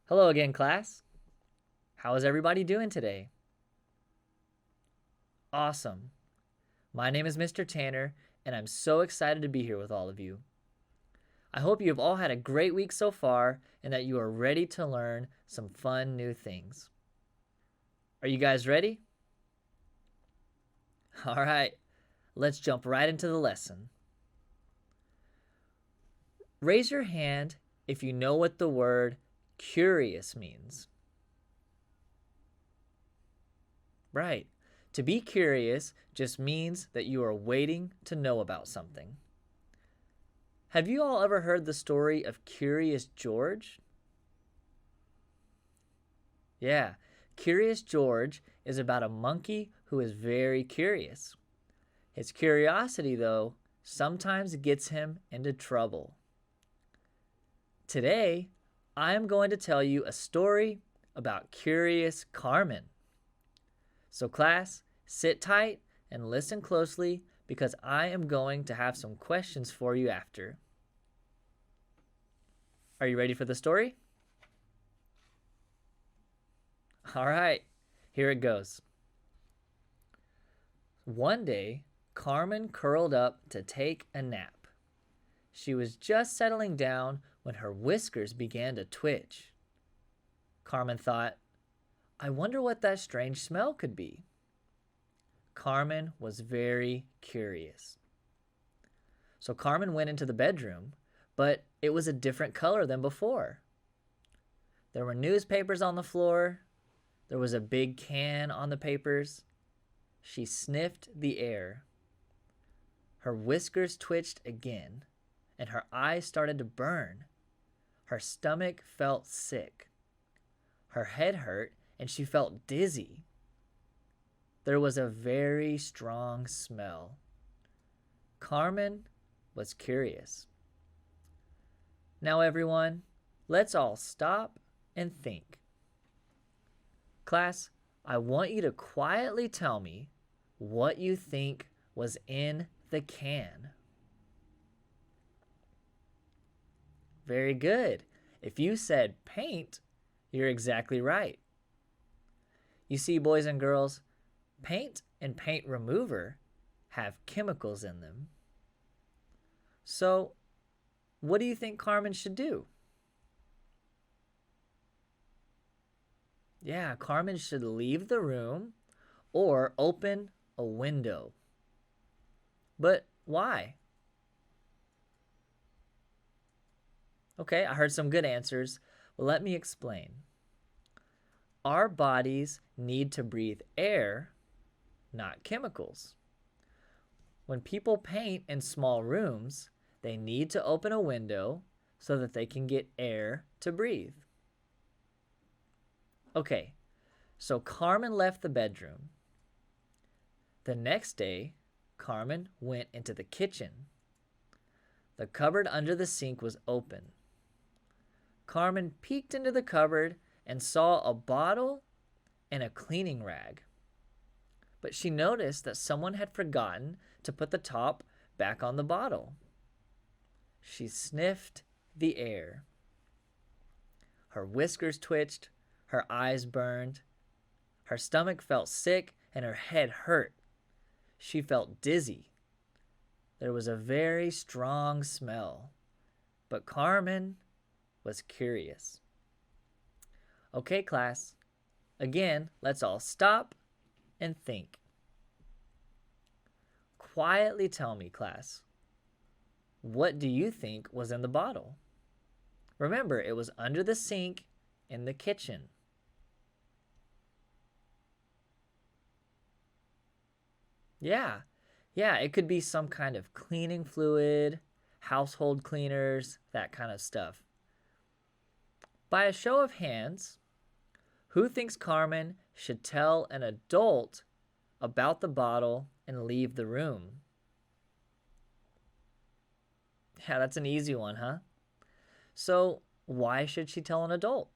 Hello again, class. How is everybody doing today? Awesome. My name is Mr. Tanner, and I'm so excited to be here with all of you. I hope you have all had a great week so far and that you are ready to learn some fun new things. Are you guys ready? All right, let's jump right into the lesson. Raise your hand if you know what the word curious means. Right. To be curious just means that you are waiting to know about something. Have you all ever heard the story of Curious George? Yeah, Curious George is about a monkey who is very curious. His curiosity, though, sometimes gets him into trouble. Today, I am going to tell you a story about Curious Carmen. So class, sit tight and listen closely because I am going to have some questions for you after. Are you ready for the story? All right, here it goes. One day, Carmen curled up to take a nap. She was just settling down when her whiskers began to twitch. Carmen thought, I wonder what that strange smell could be. Carmen was very curious. So Carmen went into the bedroom, but it was a different color than before. There were newspapers on the floor. There was a big can on the papers. She sniffed the air. Her whiskers twitched again, and her eyes started to burn. Her stomach felt sick. Her head hurt, and she felt dizzy. There was a very strong smell. Carmen was curious. Now, everyone, let's all stop and think. Class, I want you to quietly tell me what you think was in the can. Very good. If you said paint, you're exactly right. You see, boys and girls, paint and paint remover have chemicals in them. So, what do you think Carmen should do? Yeah, Carmen should leave the room or open a window. But why? Okay, I heard some good answers. Well, let me explain. Our bodies need to breathe air, not chemicals. When people paint in small rooms, they need to open a window so that they can get air to breathe. Okay, so Carmen left the bedroom. The next day, Carmen went into the kitchen. The cupboard under the sink was open. Carmen peeked into the cupboard and saw a bottle and a cleaning rag. But she noticed that someone had forgotten to put the top back on the bottle. She sniffed the air. Her whiskers twitched, her eyes burned, her stomach felt sick, and her head hurt. She felt dizzy. There was a very strong smell, but Carmen was curious. Okay, class. Again, let's all stop and think. Quietly tell me, class, what do you think was in the bottle? Remember, it was under the sink in the kitchen. Yeah, it could be some kind of cleaning fluid, household cleaners, that kind of stuff. By a show of hands, who thinks Carmen should tell an adult about the bottle and leave the room? Yeah, that's an easy one, huh? So, why should she tell an adult?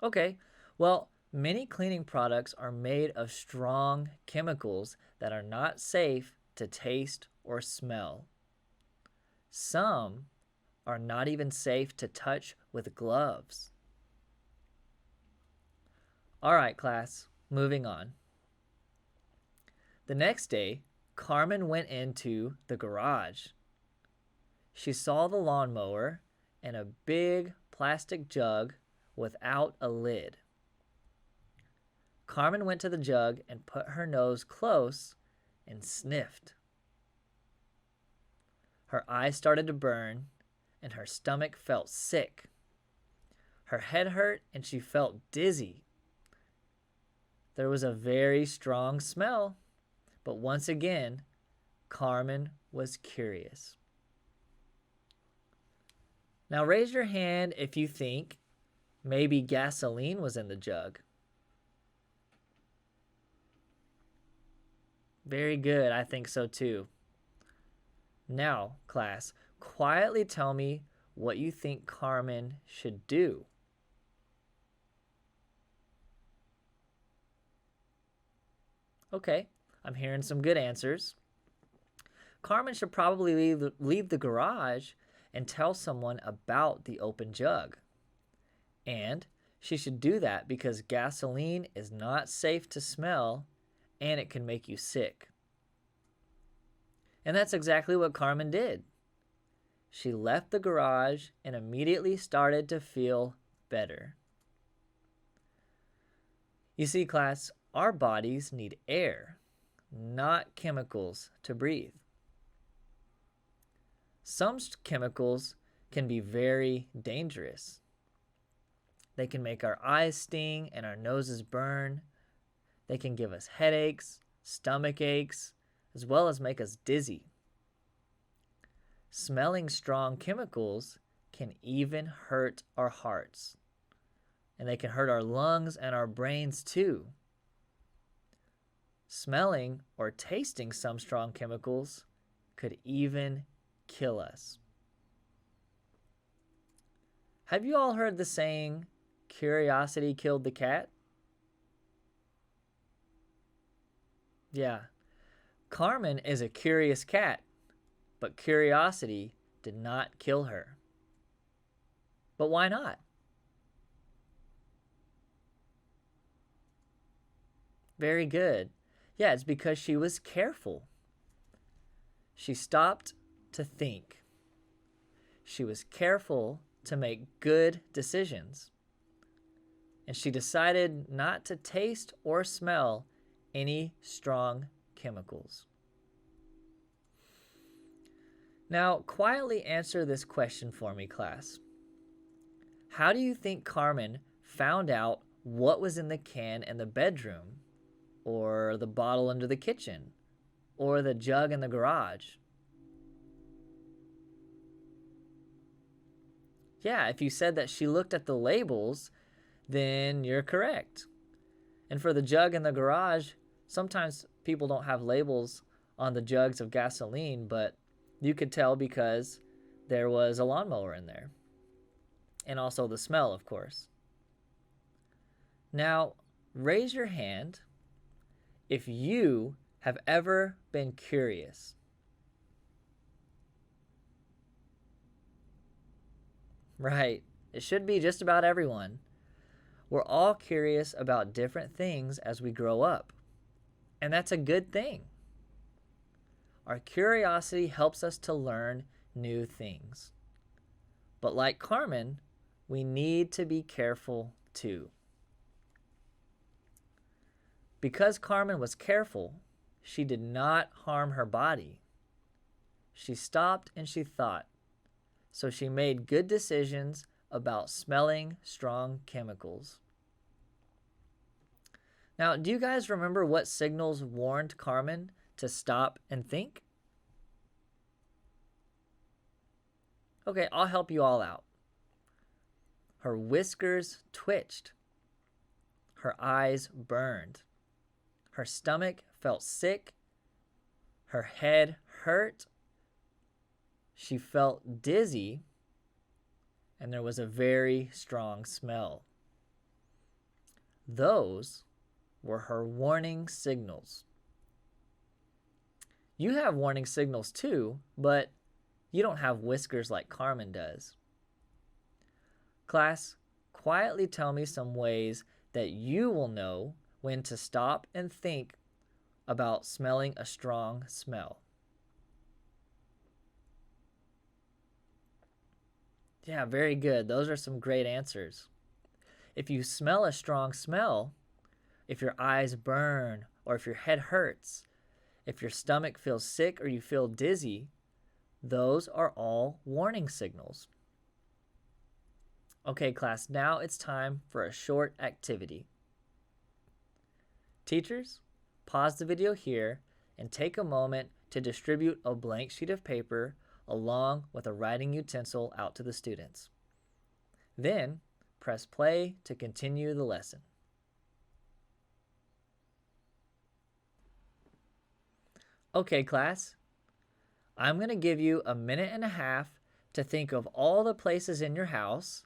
Okay, well, many cleaning products are made of strong chemicals that are not safe to taste or smell. Some are not even safe to touch with gloves. All right, class, moving on. The next day, Carmen went into the garage. She saw the lawnmower and a big plastic jug without a lid. Carmen went to the jug and put her nose close and sniffed. Her eyes started to burn and her stomach felt sick. Her head hurt and she felt dizzy. There was a very strong smell, but once again, Carmen was curious. Now raise your hand if you think maybe gasoline was in the jug. Very good, I think so too. Now, class, quietly tell me what you think Carmen should do. Okay, I'm hearing some good answers. Carmen should probably leave the garage and tell someone about the open jug. And she should do that because gasoline is not safe to smell and it can make you sick. And that's exactly what Carmen did. She left the garage and immediately started to feel better. You see, class, our bodies need air, not chemicals to breathe. Some chemicals can be very dangerous. They can make our eyes sting and our noses burn. They can give us headaches, stomach aches, as well as make us dizzy. Smelling strong chemicals can even hurt our hearts. And they can hurt our lungs and our brains too. Smelling or tasting some strong chemicals could even kill us. Have you all heard the saying, curiosity killed the cat? Yeah, Carmen is a curious cat, but curiosity did not kill her. But why not? Very good. Yeah, it's because she was careful. She stopped to think. She was careful to make good decisions. And she decided not to taste or smell any strong chemicals. Now, quietly answer this question for me, class. How do you think Carmen found out what was in the can in the bedroom, or the bottle under the kitchen, or the jug in the garage? Yeah, if you said that she looked at the labels, then you're correct. And for the jug in the garage, sometimes people don't have labels on the jugs of gasoline, but you could tell because there was a lawnmower in there. And also the smell, of course. Now, raise your hand if you have ever been curious. Right, it should be just about everyone. We're all curious about different things as we grow up, and that's a good thing. Our curiosity helps us to learn new things. But like Carmen, we need to be careful too. Because Carmen was careful, she did not harm her body. She stopped and she thought. So she made good decisions about smelling strong chemicals. Now, do you guys remember what signals warned Carmen to stop and think? Okay, I'll help you all out. Her whiskers twitched. Her eyes burned. Her stomach felt sick. Her head hurt. She felt dizzy. And there was a very strong smell. Those were her warning signals. You have warning signals too, but You don't have whiskers like Carmen does. Class, quietly tell me some ways that you will know when to stop and think about smelling a strong smell. Yeah, very good. Those are some great answers. If you smell a strong smell, if your eyes burn or if your head hurts, if your stomach feels sick or you feel dizzy, those are all warning signals. Okay, class, now it's time for a short activity. Teachers, pause the video here and take a moment to distribute a blank sheet of paper along with a writing utensil out to the students. Then, press play to continue the lesson. Okay, class, I'm going to give you a minute and a half to think of all the places in your house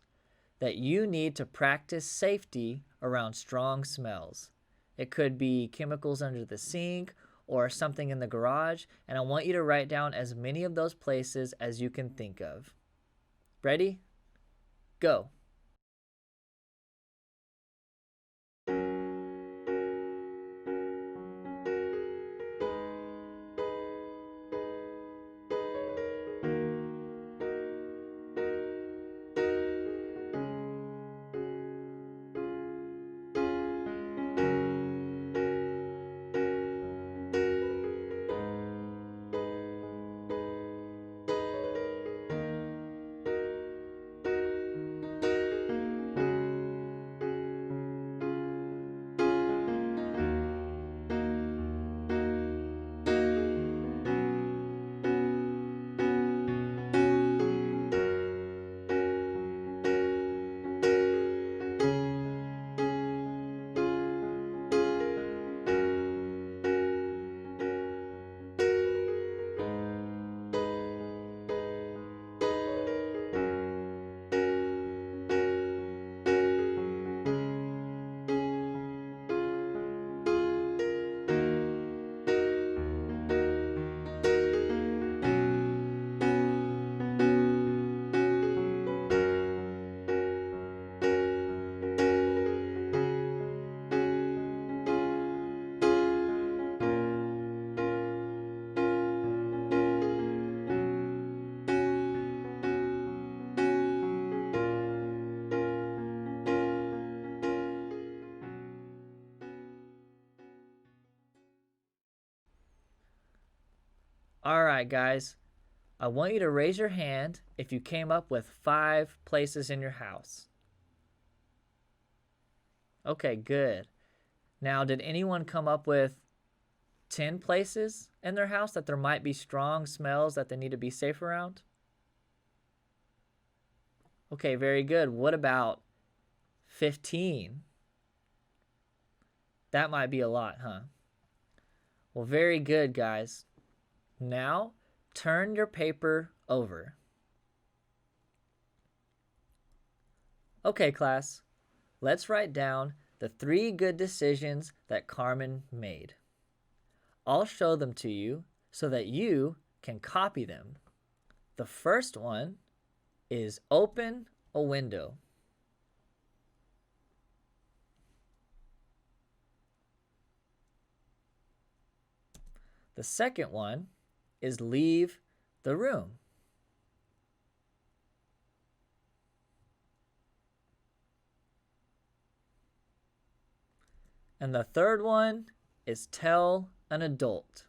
that you need to practice safety around strong smells. It could be chemicals under the sink or something in the garage, and I want you to write down as many of those places as you can think of. Ready? Go. All right, guys. I want you to raise your hand if you came up with 5 places in your house. Okay, good. Now, did anyone come up with 10 places in their house that there might be strong smells that they need to be safe around? Okay, very good. What about 15? That might be a lot, huh? Well, very good, guys. Now, turn your paper over. Okay, class, let's write down the 3 good decisions that Carmen made. I'll show them to you so that you can copy them. The first one is open a window. The second one is leave the room. And the third one is tell an adult.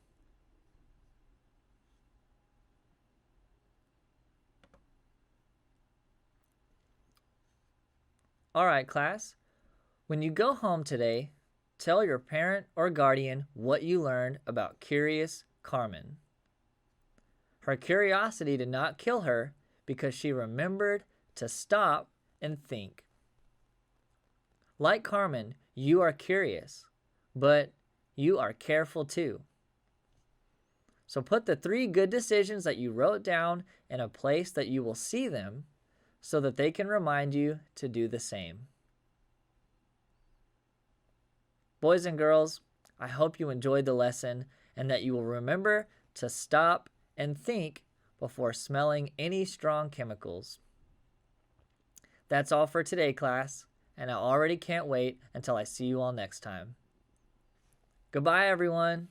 All right, class. When you go home today, tell your parent or guardian what you learned about Curious Carmen. Her curiosity did not kill her because she remembered to stop and think. Like Carmen, you are curious, but you are careful too. So put the 3 good decisions that you wrote down in a place that you will see them so that they can remind you to do the same. Boys and girls, I hope you enjoyed the lesson and that you will remember to stop and think before smelling any strong chemicals. That's all for today, class, and I already can't wait until I see you all next time. Goodbye, everyone.